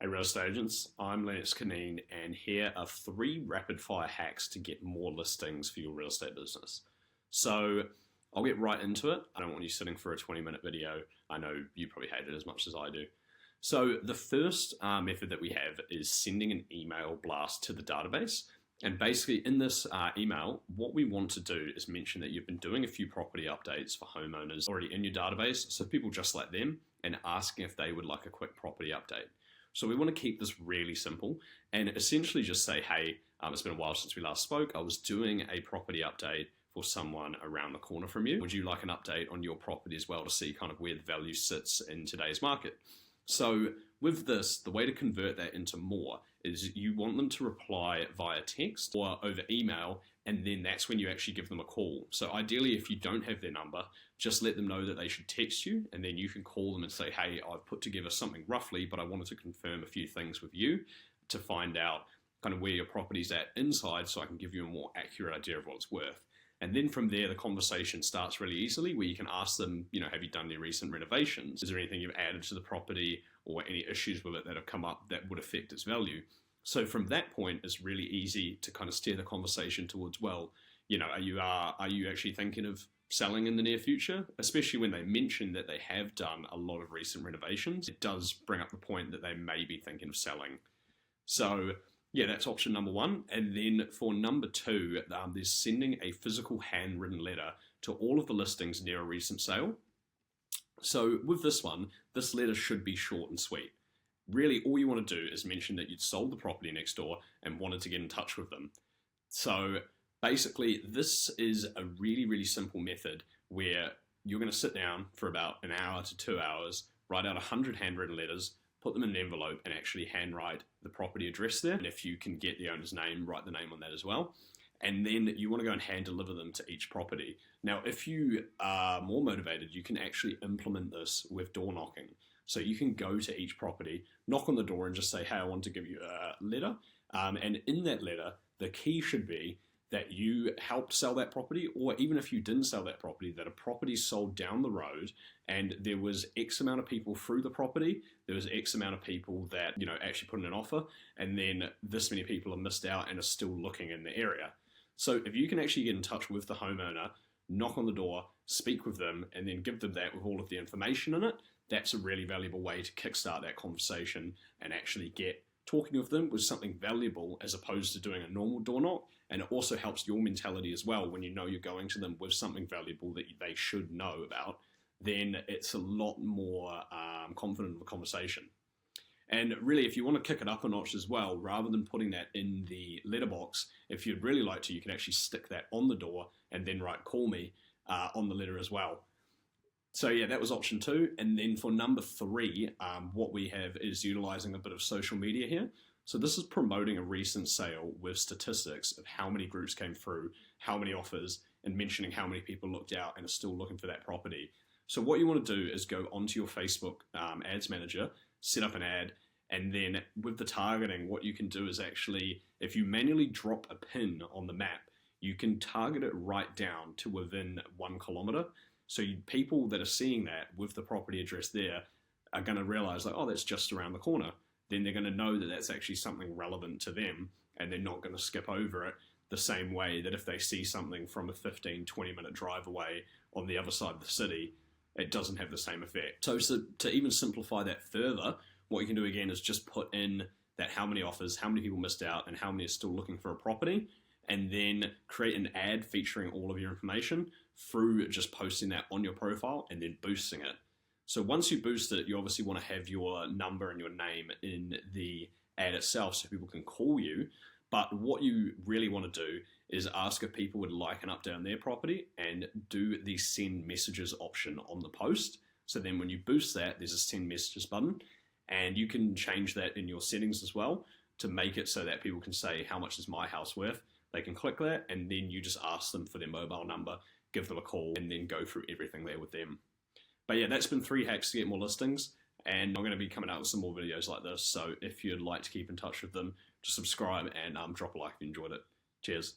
Hey real estate agents, I'm Lennox Canine and here are 3 rapid fire hacks to get more listings for your real estate business. So I'll get right into it. I don't want you sitting for a 20-minute video. I know you probably hate it as much as I do. So the first method that we have is sending an email blast to the database. And basically in this email, what we want to do is mention that you've been doing a few property updates for homeowners already in your database, so people just like them, and asking if they would like a quick property update. So we want to keep this really simple and essentially just say, hey, it's been a while since we last spoke. I was doing a property update for someone around the corner from you. Would you like an update on your property as well to see kind of where the value sits in today's market? So with this, the way to convert that into more is you want them to reply via text or over email, and then that's when you actually give them a call. So ideally, if you don't have their number, just let them know that they should text you, and then you can call them and say, hey, I've put together something roughly, but I wanted to confirm a few things with you to find out kind of where your property's at inside so I can give you a more accurate idea of what it's worth. And then from there, the conversation starts really easily where you can ask them, have you done any recent renovations? Is there anything you've added to the property or any issues with it that have come up that would affect its value? So from that point, it's really easy to kind of steer the conversation towards, well, are you actually thinking of selling in the near future? Especially when they mention that they have done a lot of recent renovations, it does bring up the point that they may be thinking of selling. So yeah, that's option number 1. And then for number 2, there's sending a physical handwritten letter to all of the listings near a recent sale. So with this one, this letter should be short and sweet. Really, all you want to do is mention that you'd sold the property next door and wanted to get in touch with them. So basically, this is a really, really simple method where you're going to sit down for about an hour to 2 hours, write out 100 handwritten letters, put them in an envelope and actually handwrite the property address there. And if you can get the owner's name, write the name on that as well. And then you want to go and hand deliver them to each property. Now, if you are more motivated, you can actually implement this with door knocking. So you can go to each property, knock on the door and just say, hey, I want to give you a letter. And in that letter, the key should be that you helped sell that property, or even if you didn't sell that property, that a property sold down the road and there was X amount of people through the property, there was X amount of people that, actually put in an offer, and then this many people are missed out and are still looking in the area. So if you can actually get in touch with the homeowner, knock on the door, speak with them, and then give them that with all of the information in it, that's a really valuable way to kickstart that conversation and actually get talking with them with something valuable as opposed to doing a normal door knock. And it also helps your mentality as well when you're going to them with something valuable that they should know about, then it's a lot more confident of a conversation. And really, if you want to kick it up a notch as well, rather than putting that in the letterbox, if you'd really like to, you can actually stick that on the door and then write call me on the letter as well. So yeah, that was option 2. And then for number 3, what we have is utilizing a bit of social media here. So this is promoting a recent sale with statistics of how many groups came through, how many offers, and mentioning how many people looked out and are still looking for that property. So what you want to do is go onto your Facebook ads manager, set up an ad, and then with the targeting, what you can do is actually, if you manually drop a pin on the map, you can target it right down to within 1 kilometer. So people that are seeing that with the property address there are going to realize like, oh, that's just around the corner. Then they're going to know that that's actually something relevant to them, and they're not going to skip over it the same way that if they see something from a 15, 20-minute drive away on the other side of the city, it doesn't have the same effect. So to even simplify that further, what you can do again is just put in that how many offers, how many people missed out, and how many are still looking for a property, and then create an ad featuring all of your information through just posting that on your profile and then boosting it. So once you boost it, you obviously want to have your number and your name in the ad itself so people can call you. But what you really want to do is ask if people would like an update on their property and do the send messages option on the post. So then when you boost that, there's a send messages button, and you can change that in your settings as well to make it so that people can say, how much is my house worth? They can click that, and then you just ask them for their mobile number, give them a call, and then go through everything there with them. But yeah, that's been 3 hacks to get more listings, and I'm going to be coming out with some more videos like this. So if you'd like to keep in touch with them, just subscribe and drop a like if you enjoyed it. Cheers.